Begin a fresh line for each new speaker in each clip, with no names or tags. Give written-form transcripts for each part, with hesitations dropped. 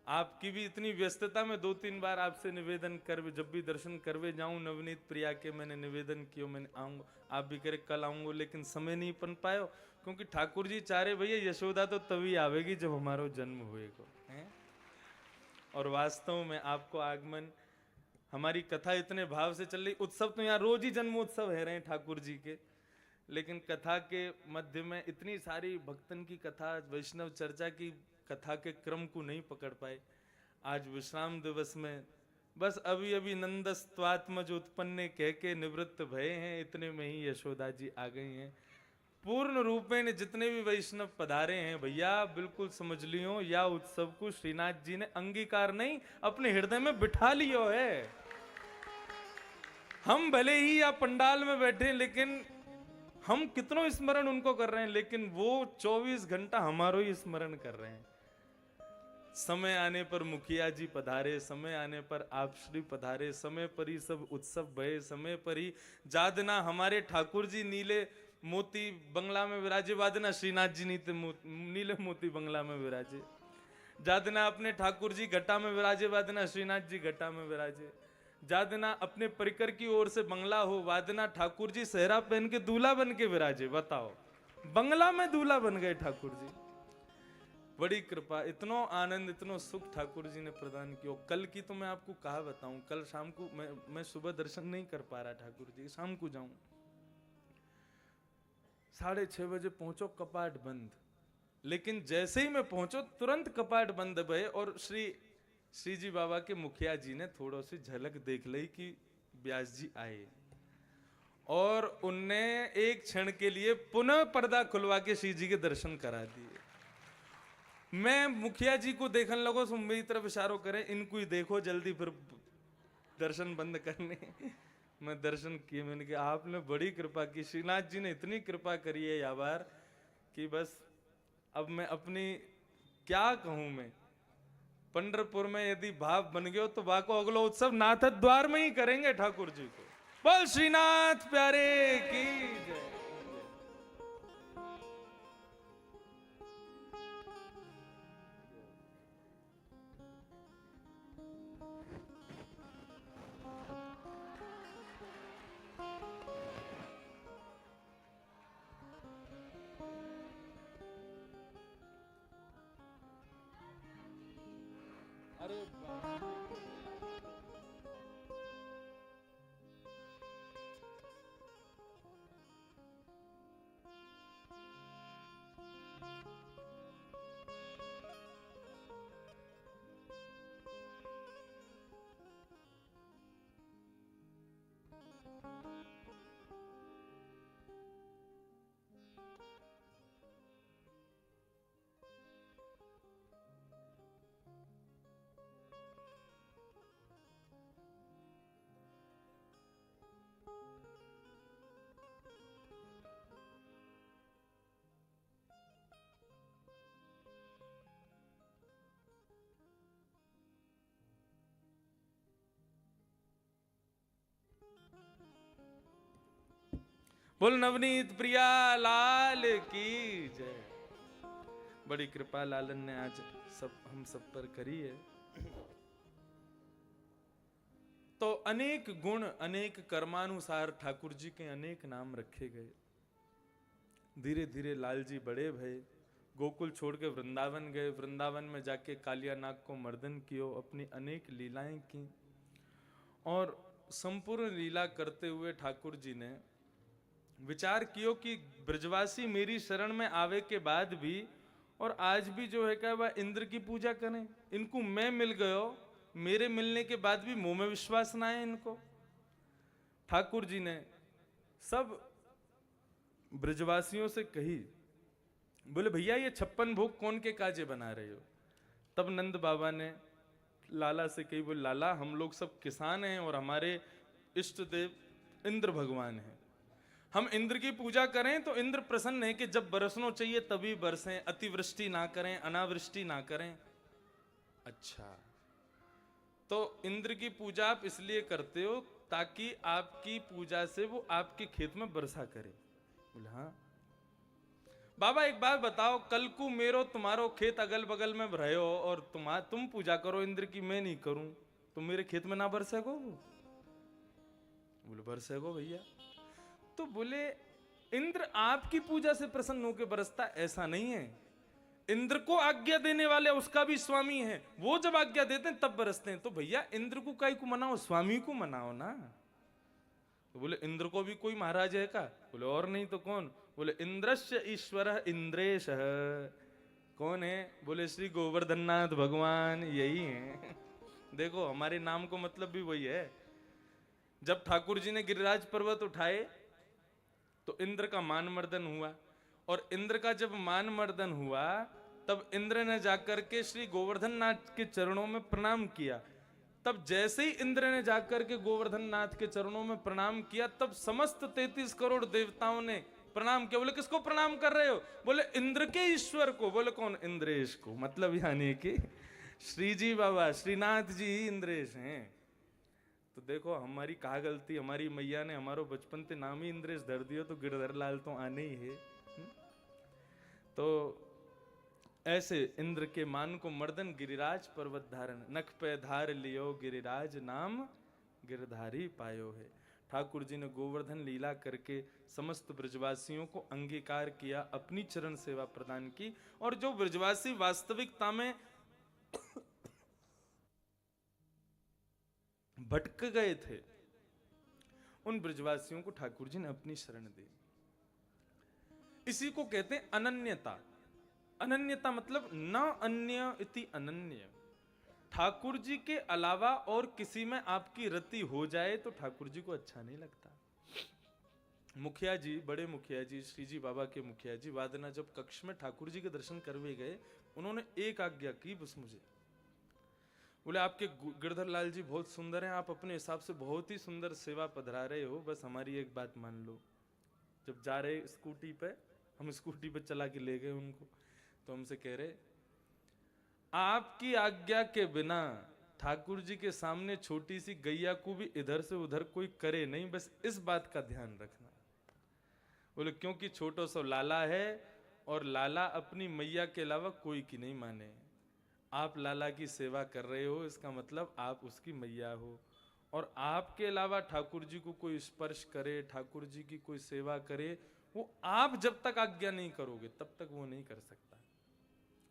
आपकी भी इतनी व्यस्तता में 2-3 बार आपसे निवेदन कर, जब भी दर्शन करवे जाऊं नवनीत प्रिया के, मैंने निवेदन किया, मैंने आऊंगा, आप भी करे कल आऊंगा, लेकिन समय नहीं बन पायो, क्योंकि ठाकुर जी चाह रहे भैया यशोदा तो तभी आवेगी जब हमारो जन्म होएगा है। और वास्तव में आपको आगमन, हमारी कथा इतने भाव से चल रही, उत्सव तो यहाँ रोज ही जन्मोत्सव है रहे ठाकुर जी के, लेकिन कथा के मध्य में इतनी सारी भक्तन की कथा, वैष्णव चर्चा की कथा के क्रम को नहीं पकड़ पाए। आज विश्राम दिवस में बस अभी अभी नंदस्त्वात्मज उत्पन्न कह के निवृत्त भये हैं, इतने में ही यशोदा जी आ गई हैं। पूर्ण रूपेण जितने भी वैष्णव पधारे हैं भैया, बिल्कुल समझ लियो, या उत्सव को श्रीनाथ जी ने अंगीकार नहीं अपने हृदय में बिठा लियो है। हम भले ही या पंडाल में बैठे, लेकिन हम कितनों स्मरण उनको कर रहे हैं, लेकिन वो 24 घंटा हमारो ही स्मरण कर रहे हैं। समय आने पर मुखिया जी पधारे, समय आने पर आप श्री पधारे, समय पर ही सब उत्सव भये, समय पर ही जादना हमारे ठाकुर जी नीले मोती बंगला में विराजे, वादना श्रीनाथ जी नीले मोती बंगला में विराजे, जादना अपने ठाकुर जी घटा में विराजे, वादना श्रीनाथ जी घटा में विराजे, जादना अपने परिकर की ओर से बंगला हो, वादना ठाकुर जी सेहरा पहन के दूल्हा बन के विराजे। बताओ, बंगला में दूल्हा बन गए ठाकुर जी। बड़ी कृपा, इतनो आनंद, इतनो सुख ठाकुर जी ने प्रदान किया। कल की तो मैं आपको कहा बताऊं, कल शाम को मैं सुबह दर्शन नहीं कर पा रहा ठाकुर जी, शाम को जाऊं, 6:30 बजे पहुंचो, कपाट बंद, लेकिन जैसे ही मैं पहुंचो तुरंत कपाट बंद भये, और श्री जी बाबा के मुखिया जी ने थोड़ा सी झलक देख ली कि व्यास जी आए, और उनने एक क्षण के लिए पुनः पर्दा खुलवा के श्री जी के दर्शन करा दिए। मैं मुखिया जी को देखने लगो, तो मेरी तरफ इशारों करें, इनको ही देखो जल्दी, फिर दर्शन बंद करने। मैं दर्शन किए, मैंने कहा आपने बड़ी कृपा की, श्रीनाथ जी ने इतनी कृपा करी है या बार कि बस अब मैं अपनी क्या कहूं। मैं पंढरपुर में यदि भाव बन गयो तो वाको अगलो उत्सव नाथ द्वार में ही करेंगे ठाकुर जी को। बोल श्रीनाथ प्यारे की जय। अरे बोल नवनीत प्रिया लाल की जय। बड़ी कृपा लालन ने आज हम सब पर करी है। तो अनेक गुण, अनेक कर्मानुसार ठाकुर जी के अनेक नाम रखे गए। धीरे धीरे लाल जी बड़े भये, गोकुल छोड़ के वृंदावन गए, वृंदावन में जाके कालिया नाग को मर्दन कियो, अपनी अनेक लीलाएं की, और संपूर्ण लीला करते हुए ठाकुर जी ने विचार कियो कि ब्रजवासी मेरी शरण में आवे के बाद भी और आज भी जो है क्या वह इंद्र की पूजा करें, इनको मैं मिल गयो, मेरे मिलने के बाद भी मुंह में विश्वास ना है इनको। ठाकुर जी ने सब ब्रजवासियों से कही, बोले भैया ये 56 भोग कौन के काजे बना रहे हो। तब नंद बाबा ने लाला से कही, बोले लाला हम लोग सब किसान हैं और हमारे इष्ट देव इंद्र भगवान हैं, हम इंद्र की पूजा करें तो इंद्र प्रसन्न है कि जब बरसना चाहिए तभी बरसें, अतिवृष्टि ना करें, अनावृष्टि ना करें। अच्छा, तो इंद्र की पूजा आप इसलिए करते हो ताकि आपकी पूजा से वो आपके खेत में वर्षा करे। बोले हाँ। बाबा एक बात बताओ, कल को मेरो तुम्हारो खेत अगल बगल में रहो और तुम पूजा करो इंद्र की, मैं नहीं करूं, तो मेरे खेत में ना बरसेगो? बोले बरसेगो भैया। तो बोले इंद्र आपकी पूजा से प्रसन्न होकर बरसता, ऐसा नहीं है। इंद्र को आज्ञा देने वाले उसका भी स्वामी है, वो जब आज्ञा देते हैं तब बरसते हैं। तो भैया इंद्र को काई को मनाओ, स्वामी को मनाओ ना। तो बोले इंद्र को भी कोई महाराज है का? बोले और नहीं तो कौन? बोले इंद्रस्य ईश्वर इंद्रेश। कौन है? बोले श्री गोवर्धननाथ भगवान, यही है। देखो हमारे नाम को मतलब भी वही है। जब ठाकुर जी ने गिरिराज पर्वत उठाए तो इंद्र का मान मर्दन हुआ, और इंद्र का जब मान मर्दन हुआ तब इंद्र ने जाकर के श्री गोवर्धन नाथ के चरणों में प्रणाम किया। तब जैसे ही इंद्र ने जाकर के गोवर्धन नाथ के चरणों में प्रणाम किया, तब समस्त 33 करोड़ देवताओं ने प्रणाम किया। बोले किसको प्रणाम कर रहे हो? बोले इंद्र के ईश्वर को। बोले कौन? इंद्रेश को। मतलब यानी कि श्री जी बाबा श्रीनाथ जी ही इंद्रेश हैं। तो देखो हमारी कहा गलती, हमारी मैया ने हमारो बचपन से नाम ही इंद्रेश धर दियो, तो गिरधर लाल तो आने ही है। तो ऐसे इंद्र के मान को मर्दन गिरिराज पर्वत धारण, नख पे धार लियो गिरिराज नाम गिरधारी पायो है। ठाकुर जी ने गोवर्धन लीला करके समस्त ब्रजवासियों को अंगीकार किया, अपनी चरण सेवा प्रदान की, और जो ब्रजवासी वास्तविकता में भटक गए थे उन ब्रजवासियों को ठाकुर जी ने अपनी शरण दी। इसी को कहते हैं अनन्यता। अनन्यता मतलब न अन्य इति अनन्य। ठाकुर जी के अलावा और किसी में आपकी रति हो जाए तो ठाकुर जी को अच्छा नहीं लगता। मुखिया जी, बड़े मुखिया जी, श्री जी बाबा के मुखिया जी वादना जब कक्ष में ठाकुर जी के दर्शन करवे गए, उन्होंने एक आज्ञा की बस मुझे। बोले आपके गिरधर लाल जी बहुत सुंदर हैं, आप अपने हिसाब से बहुत ही सुंदर सेवा पधरा रहे हो, बस हमारी एक बात मान लो। जब जा रहे स्कूटी पे, हम स्कूटी पे चला के ले गए उनको, तो हमसे कह रहे आपकी आज्ञा के बिना ठाकुर जी के सामने छोटी सी गैया को भी इधर से उधर कोई करे नहीं, बस इस बात का ध्यान रखना। बोले क्योंकि छोटो सो लाला है, और लाला अपनी मैया के अलावा कोई की नहीं माने। आप लाला की सेवा कर रहे हो, इसका मतलब आप उसकी मैया हो, और आपके अलावा ठाकुर जी को कोई स्पर्श करे, ठाकुर जी की कोई सेवा करे, वो आप जब तक आज्ञा नहीं करोगे तब तक वो नहीं कर सकता।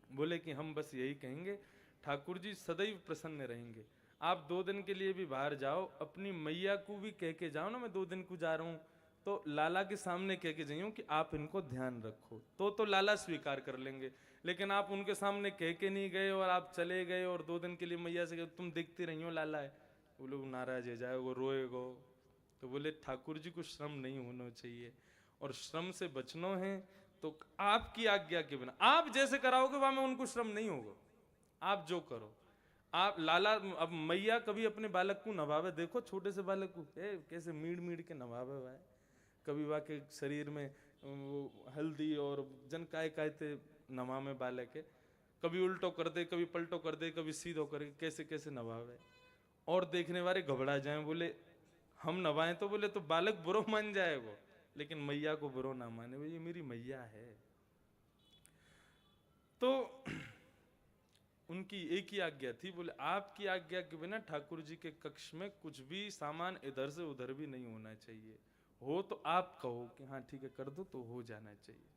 बोले कि हम बस यही कहेंगे, ठाकुर जी सदैव प्रसन्न रहेंगे। आप 2 दिन के लिए भी बाहर जाओ, अपनी मैया को भी कह के जाओ ना, मैं 2 दिन को जा रहा हूं, तो लाला के सामने कह के जाइयो कि आप इनको ध्यान रखो, तो लाला स्वीकार कर लेंगे। लेकिन आप उनके सामने कह के नहीं गए और आप चले गए और 2 दिन के लिए मैया से तुम देखती रही हो लाला है, वो लोग नाराज हो जाए, वो रोएगो। तो बोले ठाकुर जी को श्रम नहीं होना चाहिए, और श्रम से बचना है तो आपकी आज्ञा के बिना आप जैसे कराओगे वहां में उनको श्रम नहीं होगा। आप जो करो, आप लाला, अब मैया कभी अपने बालक को नवावे, देखो छोटे से बालक को कैसे मीड़ मीड़ के नवावे हुआ है, कभी वह के शरीर में वो हल्दी और जन काय थे नवा में बालक है, कभी उल्टो कर दे, कभी पलटो कर दे, कभी सीधो कर, कैसे कैसे नवावे, और देखने वाले घबरा जाएं, बोले हम नवाएं तो बोले तो बालक बुरो मान जाएगा, लेकिन मैया को बुरो ना माने, ये मेरी मैया है। तो उनकी एक ही आज्ञा थी, बोले आपकी आज्ञा के बिना ठाकुर जी के कक्ष में कुछ भी सामान इधर से उधर भी नहीं होना चाहिए, हो तो आप कहो कि हाँ ठीक है कर दो तो हो जाना चाहिए।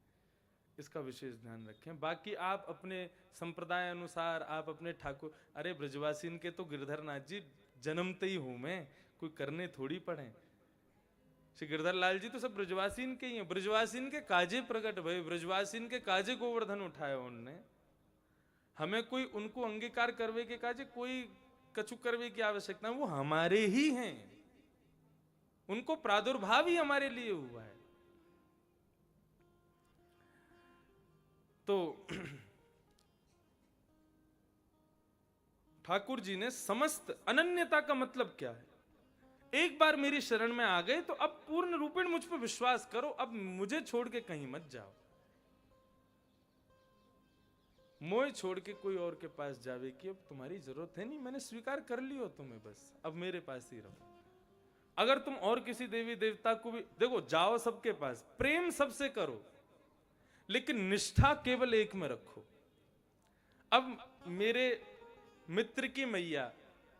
इसका विशेष ध्यान रखें। बाकी आप अपने संप्रदाय अनुसार आप अपने ठाकुर, अरे ब्रजवासी के तो गिरधर नाथ जी जन्मते ही हूं मैं, कोई करने थोड़ी पड़े। श्री गिरधर लाल जी तो सब ब्रजवासीन के ही हैं, ब्रजवासीन के काजे प्रकट भय, ब्रजवासीन के काजे गोवर्धन उठाए उनने। हमें कोई उनको अंगीकार करवे के काजे कोई कछु करवे की आवश्यकता, वो हमारे ही हैं, उनको प्रादुर्भाव ही हमारे लिए हुआ है। तो ठाकुर जी ने समस्त अनन्यता का मतलब क्या है, एक बार मेरी शरण में आ गए तो अब पूर्ण रूपेण मुझ पर विश्वास करो, अब मुझे छोड़ के कहीं मत जाओ, मोह छोड़ के कोई और के पास जावे की अब तुम्हारी जरूरत है नहीं, मैंने स्वीकार कर लियो तुम्हें, बस अब मेरे पास ही रहो। अगर तुम और किसी देवी देवता को भी देखो, जाओ सबके पास, प्रेम सबसे करो, लेकिन निष्ठा केवल एक में रखो। अब मेरे मित्र की मैया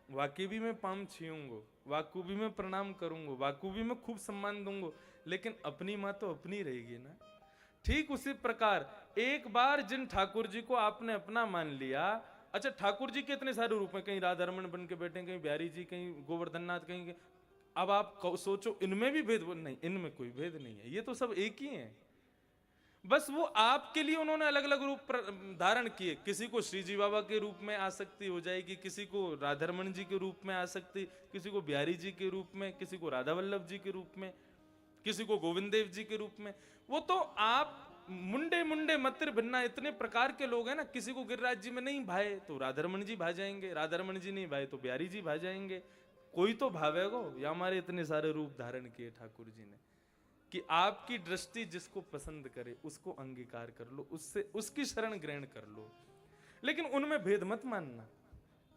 वाकई भी मैं पाम छूऊंगा, वाकू भी मैं प्रणाम करूंगा, वाकू भी मैं खूब सम्मान दूंगा, लेकिन अपनी माँ तो अपनी रहेगी ना। ठीक उसी प्रकार एक बार जिन ठाकुर जी को आपने अपना मान लिया, अच्छा ठाकुर जी के इतने सारे रूप हैं, कहीं राधा रमन बन के बैठे, कहीं बिहारी जी, कहीं गोवर्धननाथ, कहीं, अब आप सोचो इनमें भी भेद नहीं, इनमें कोई भेद नहीं है, ये तो सब एक ही हैं। बस वो आपके लिए उन्होंने अलग अलग रूप धारण किए। किसी को श्री जी बाबा के रूप में आसक्ति हो जाएगी, किसी को राधारमण जी के रूप में आसक्ति, किसी को बिहारी जी के रूप में, किसी को राधा वल्लभ जी के रूप में, किसी को गोविंद देव जी के रूप में। वो तो आप मुंडे मुंडे मतिर भिन्ना इतने प्रकार के लोग हैं ना। किसी को गिरिराज जी में नहीं भाए तो राधारमण जी भा जाएंगे, राधारमण जी नहीं भाए तो बिहारी जी भा जाएंगे। कोई तो भावेगो। या हमारे इतने सारे रूप धारण किए ठाकुर जी ने कि आपकी दृष्टि जिसको पसंद करे उसको अंगीकार कर लो, उससे उसकी शरण ग्रहण कर लो, लेकिन उनमें भेद मत मानना।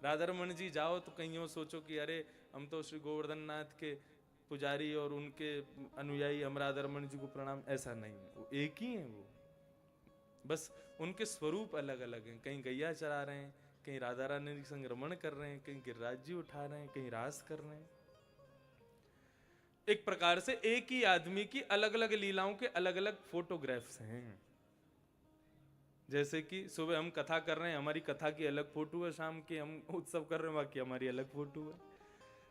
राधारमण जी जाओ तो कहीं सोचो कि अरे हम तो श्री गोवर्धन नाथ के पुजारी और उनके अनुयायी, हम राधारमण जी को प्रणाम, ऐसा नहीं है। वो एक ही है, वो बस उनके स्वरूप अलग अलग हैं। कहीं गैया चरा रहे हैं, कहीं राधा रानी के संग रमण कर रहे हैं, कहीं गिरिराज जी उठा रहे हैं, कहीं रास कर रहे हैं। एक प्रकार से एक ही आदमी की अलग अलग लीलाओं के अलग अलग फोटोग्राफ्स हैं। जैसे कि सुबह हम कथा कर रहे हैं, हमारी कथा की अलग फोटो है, शाम की हम उत्सव कर रहे हैं, बाकी हमारी अलग फोटो है।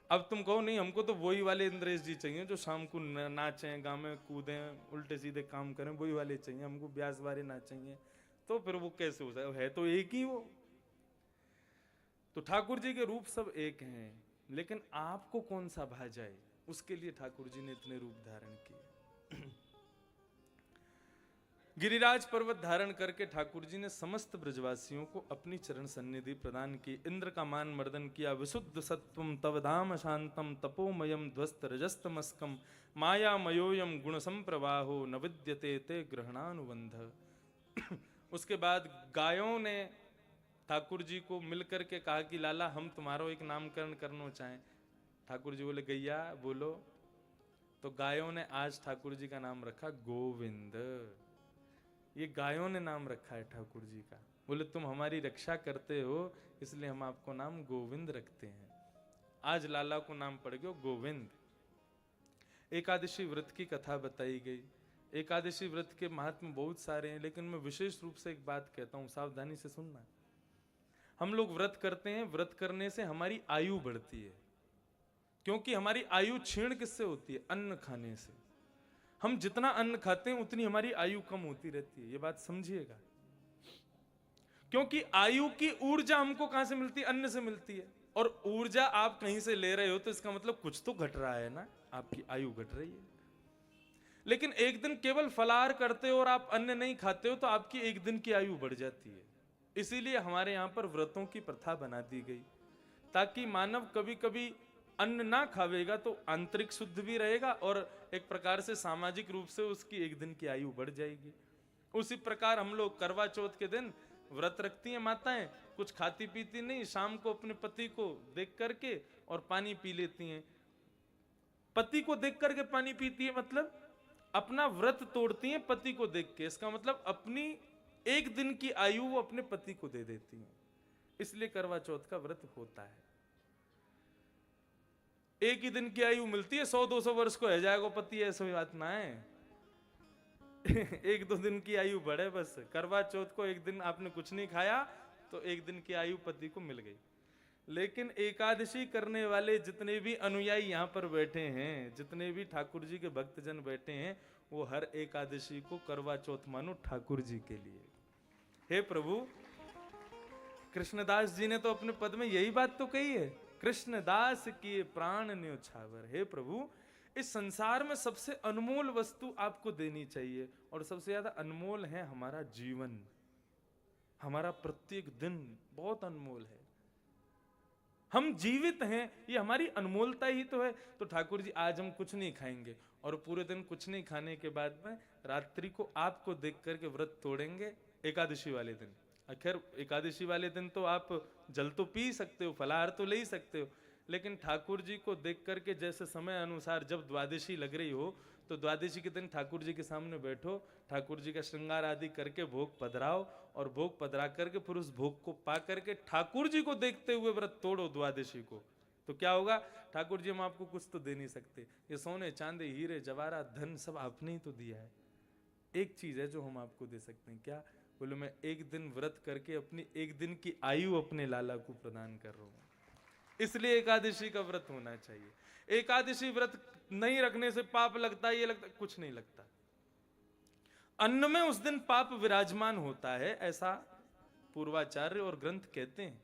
अब तुम कहो नहीं हमको तो वही वाले इंद्रेश जी चाहिए जो शाम को नाचें, गावें, कूदें, उल्टे सीधे काम करें, वही वाले चाहिए हमको, ब्यास वाले ना चाहिए, तो फिर वो कैसे हो जाए? है तो एक ही वो। तो ठाकुर जी के रूप सब एक हैं, लेकिन आपको कौन सा भा जाए उसके लिए ठाकुर जी ने इतने रूप धारण किए। गिरिराज पर्वत धारण करके ठाकुर जी ने समस्त ब्रजवासियों को अपनी चरण सन्निधि प्रदान की। इंद्र का मान मर्दन किया। विशुद्ध सत्वम तव धाम शांतम तपोमयम ध्वस्त रजस्तमस्कम मायामयोयम गुण संप्रवाहो न विद्यते ते ग्रहणानुबंध। उसके बाद गायों ने ठाकुर जी को मिलकर के कहा कि लाला हम तुम्हारो एक नामकरण करना चाहें। ठाकुर जी बोले गैया बोलो। तो गायों ने आज ठाकुर जी का नाम रखा गोविंद। ये गायों ने नाम रखा है ठाकुर जी का। बोले तुम हमारी रक्षा करते हो इसलिए हम आपको नाम गोविंद रखते हैं। आज लाला को नाम पड़ गया गोविंद। एकादशी व्रत की कथा बताई गई। एकादशी व्रत के महात्म बहुत सारे हैं, लेकिन मैं विशेष रूप से एक बात कहता हूं, सावधानी से सुनना। हम लोग व्रत करते हैं, व्रत करने से हमारी आयु बढ़ती है, क्योंकि हमारी आयु क्षीण किससे होती है? अन्न खाने से। हम जितना अन्न खाते हैं उतनी हमारी आयु कम होती रहती है, ये बात समझिएगा। क्योंकि आयु की ऊर्जा हमको कहां से मिलती है? अन्न से मिलती है। और ऊर्जा आप कहीं से ले रहे हो तो इसका मतलब कुछ तो घट रहा है ना, आपकी आयु घट रही है। लेकिन एक दिन केवल फलाहार करते हो और आप अन्न नहीं खाते हो तो आपकी एक दिन की आयु बढ़ जाती है। इसीलिए हमारे यहां पर व्रतों की प्रथा बना दी गई, ताकि मानव कभी कभी अन्न ना खावेगा तो आंतरिक शुद्ध भी रहेगा और एक प्रकार से सामाजिक रूप से उसकी एक दिन की आयु बढ़ जाएगी। उसी प्रकार हम लोग करवा चौथ के दिन व्रत रखती हैं माताएं, कुछ खाती पीती नहीं, शाम को अपने पति को देख करके और पानी पी लेती हैं। पति को देख करके पानी पीती है मतलब अपना व्रत तोड़ती हैं पति को देख के। इसका मतलब अपनी एक दिन की आयु वो अपने पति को दे देती हैं। इसलिए करवा चौथ का व्रत होता है। एक ही दिन की आयु मिलती है, 100-200 वर्ष को रह जाएगा पति, ऐसी बात ना है। एक दो दिन की आयु बढ़े बस। करवा चौथ को एक दिन आपने कुछ नहीं खाया तो एक दिन की आयु पति को मिल गई। लेकिन एकादशी करने वाले जितने भी अनुयायी यहाँ पर बैठे हैं, जितने भी ठाकुर जी के भक्तजन बैठे हैं, वो हर एकादशी को करवा चौथ मानो ठाकुर जी के लिए। हे प्रभु, कृष्णदास जी ने तो अपने पद में यही बात तो कही है, कृष्णदास किए प्राण न्योछावर। हे प्रभु, इस संसार में सबसे अनमोल वस्तु आपको देनी चाहिए और सबसे ज्यादा अनमोल है हमारा जीवन। हमारा प्रत्येक दिन बहुत अनमोल है। हम जीवित हैं, ये हमारी अनमोलता ही तो है। तो ठाकुर जी आज हम कुछ नहीं खाएंगे और पूरे दिन कुछ नहीं खाने के बाद में रात्रि को आपको देख करके व्रत तोड़ेंगे एकादशी वाले दिन। खैर एकादशी वाले दिन तो आप जल तो पी सकते हो, फलाहार तो ले ही सकते हो, लेकिन ठाकुर जी को देख करके जैसे समय अनुसार जब द्वादशी लग रही हो तो द्वादशी के दिन ठाकुर जी के सामने बैठो, ठाकुर जी का श्रृंगार आदि करके भोग पधराओ और भोग पधरा करके फिर उस भोग को पा करके ठाकुर जी को देखते हुए व्रत तोड़ो द्वादशी को। तो क्या होगा? ठाकुर जी हम आपको कुछ तो दे नहीं सकते, ये सोने चांदी हीरे जवाहरात धन सब आपने ही तो दिया है, एक चीज है जो हम आपको दे सकते हैं। क्या? बोले मैं एक दिन व्रत करके अपनी एक दिन की आयु अपने लाला को प्रदान कर रहा हूं, इसलिए एकादशी का व्रत होना चाहिए। एकादशी व्रत नहीं रखने से पाप लगता है, ये लगता है, कुछ नहीं लगता। अन्न में उस दिन पाप विराजमान होता है, ऐसा पूर्वाचार्य और ग्रंथ कहते हैं।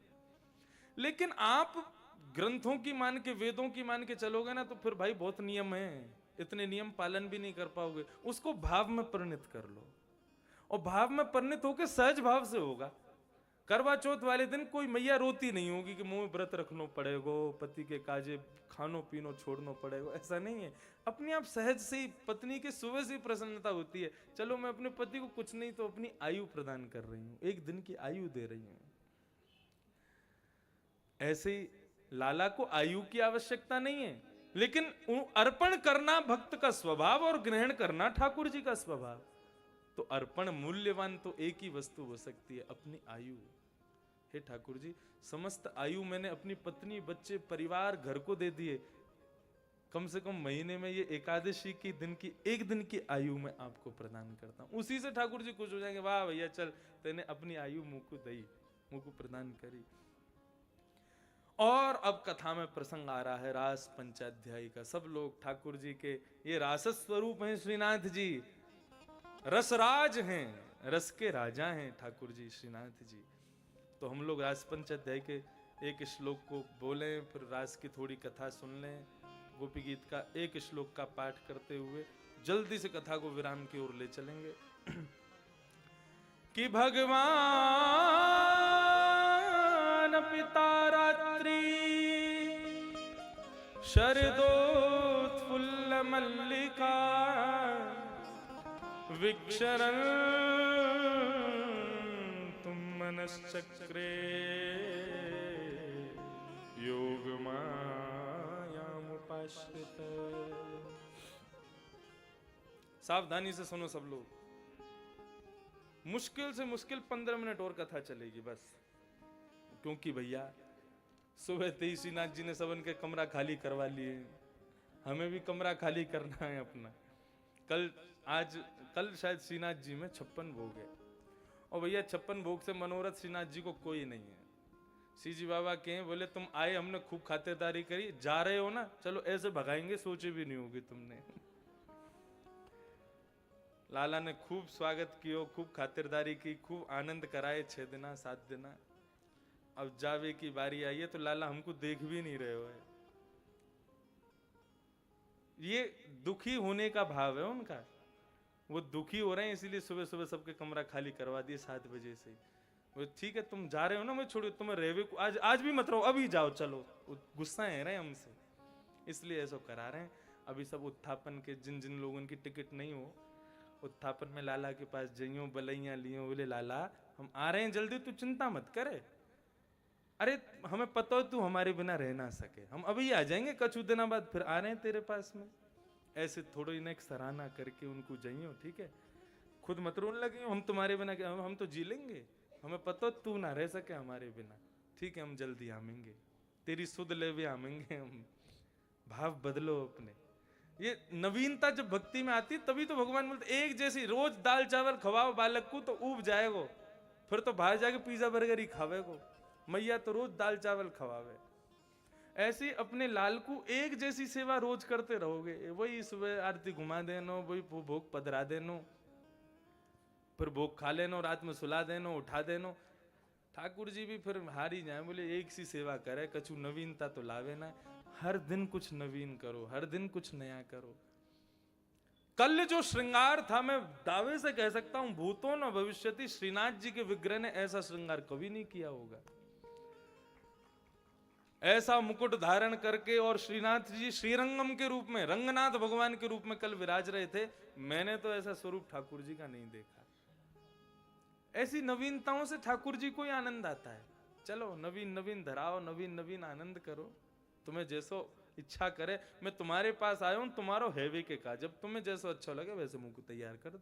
लेकिन आप ग्रंथों की मान के, वेदों की मान के चलोगे ना तो फिर भाई बहुत नियम है, इतने नियम पालन भी नहीं कर पाओगे। उसको भाव में परिणत कर लो, और भाव में परिणत होकर सहज भाव से होगा। करवा चौथ वाले दिन कोई मैया रोती नहीं होगी कि मुंह व्रत रखना पड़ेगा, पति के काजे खानो पीनो छोड़ना पड़ेगा, ऐसा नहीं है। अपने आप सहज से ही पत्नी के सुबह से प्रसन्नता होती है, चलो मैं अपने पति को कुछ नहीं तो अपनी आयु प्रदान कर रही हूं, एक दिन की आयु दे रही हूं। ऐसे ही लाला को आयु की आवश्यकता नहीं है, लेकिन अर्पण करना भक्त का स्वभाव और ग्रहण करना ठाकुर जी का स्वभाव। तो अर्पण मूल्यवान तो एक ही वस्तु हो सकती है, अपनी आयु। हे ठाकुर जी, समस्त आयु मैंने अपनी पत्नी बच्चे परिवार घर को दे दिए, कम से कम महीने में ये एकादशी की दिन की एक दिन की आयु मैं आपको प्रदान करता हूं। उसी से ठाकुर जी खुश हो जाएंगे, वाह भैया चल तेने अपनी आयु मुंह को दई, मुंह को प्रदान करी। और अब कथा में प्रसंग आ रहा है रास पंचाध्यायी का। सब लोग ठाकुर जी के ये रास स्वरूप हैं, श्रीनाथ जी रसराज हैं, रस के राजा हैं ठाकुर जी श्रीनाथ जी। तो हम लोग रास पंचाध्याय के एक श्लोक को बोलें, फिर रास की थोड़ी कथा सुन लें। गोपी गीत का एक श्लोक का पाठ करते हुए जल्दी से कथा को विराम की ओर ले चलेंगे। कि भगवान पिता रात्रि शरदोत्फुल्ल मल्लिका विक्षरन् तुम मनश्चक्रे योगमायामुपाश्रित। सावधानी से सुनो सब लोग, मुश्किल से मुश्किल 15 मिनट और कथा चलेगी बस, क्योंकि भैया सुबह तेईसी नाथ जी ने सबन के कमरा खाली करवा लिए, हमें भी कमरा खाली करना है अपना। कल शायद श्रीनाथ जी में 56 भोग है, और भैया 56 भोग से मनोरथ श्रीनाथ जी को कोई नहीं है। श्री जी बाबा कहें, बोले तुम आए हमने खूब खातिरदारी करी, जा रहे हो ना चलो ऐसे भगाएंगे, सोचे भी नहीं होगी तुमने। लाला ने खूब स्वागत किया, खूब खातिरदारी की, खूब आनंद कराए 6 दिना 7 दिना। अब जावे की बारी आई है तो लाला हमको देख भी नहीं रहे हो। ये दुखी होने का भाव है उनका, वो दुखी हो रहे हैं इसीलिए सुबह सुबह सबके कमरा खाली करवा दिए 7 बजे से। वो ठीक है तुम जा रहे हो ना, मैं छोड़ो तुम्हें रेवे को आज भी मत रहो, अभी जाओ चलो। गुस्सा है रहे हमसे इसलिए ऐसा करा रहे हैं। अभी सब उत्थापन के जिन जिन लोगों की टिकट नहीं हो, उत्थापन में लाला के पास जइयो बलैया लियो, बोले लाला हम आ रहे हैं जल्दी, तू चिंता मत करे। अरे हमें पता हो तू हमारे बिना रह ना सके, हम अभी आ जाएंगे कछु दिनों बाद, फिर आ रहे हैं तेरे पास में। ऐसे थोड़ी ना एक सराहना करके उनको जाइयो, ठीक है, खुद मत रोने लगे, हम तुम्हारे बिना क्या, हम तो जी लेंगे, हमें पता हो तू ना रह सके हमारे बिना, ठीक है हम जल्दी आमेंगे, तेरी सुध ले भी आमेंगे हम। भाव बदलो अपने। ये नवीनता जब भक्ति में आती तभी तो भगवान बोलते, एक जैसी रोज दाल चावल खवाओ बालक को तो ऊब जाएगो, फिर तो बाहर जाके पिज्जा बर्गर ही खावेगो। मैया तो रोज दाल चावल खवावे। ऐसी अपने लाल को एक जैसी सेवा रोज करते रहोगे, वही सुबह आरती घुमा देनो, वही भोग पधरा देनो, फिर भोग खा लेनो, रात में सुला देनो, उठा देनो। ठाकुर जी भी फिर हार ही जाए, बोले एक सी सेवा करे, कछु नवीनता तो लावे ना। हर दिन कुछ नवीन करो, हर दिन कुछ नया करो। कल जो श्रृंगार था, मैं दावे से कह सकता हूं भूतों न भविष्यति, श्रीनाथ जी के विग्रह ने ऐसा श्रृंगार कभी नहीं किया होगा। ऐसा मुकुट धारण करके और श्रीनाथ जी श्रीरंगम के रूप में, रंगनाथ भगवान के रूप में कल विराज रहे थे। मैंने तो ऐसा स्वरूप ठाकुर जी का नहीं देखा। ऐसी नवीनताओं से ठाकुर जी को ही आनंद आता है। चलो नवीन नवीन धराओ, नवीन नवीन आनंद करो, तुम्हें जैसो इच्छा करे, मैं तुम्हारे पास आया हूं तुम्हारो हैवी के का, जब तुम्हें जैसो अच्छा लगे वैसे मुंह को तैयार कर दो।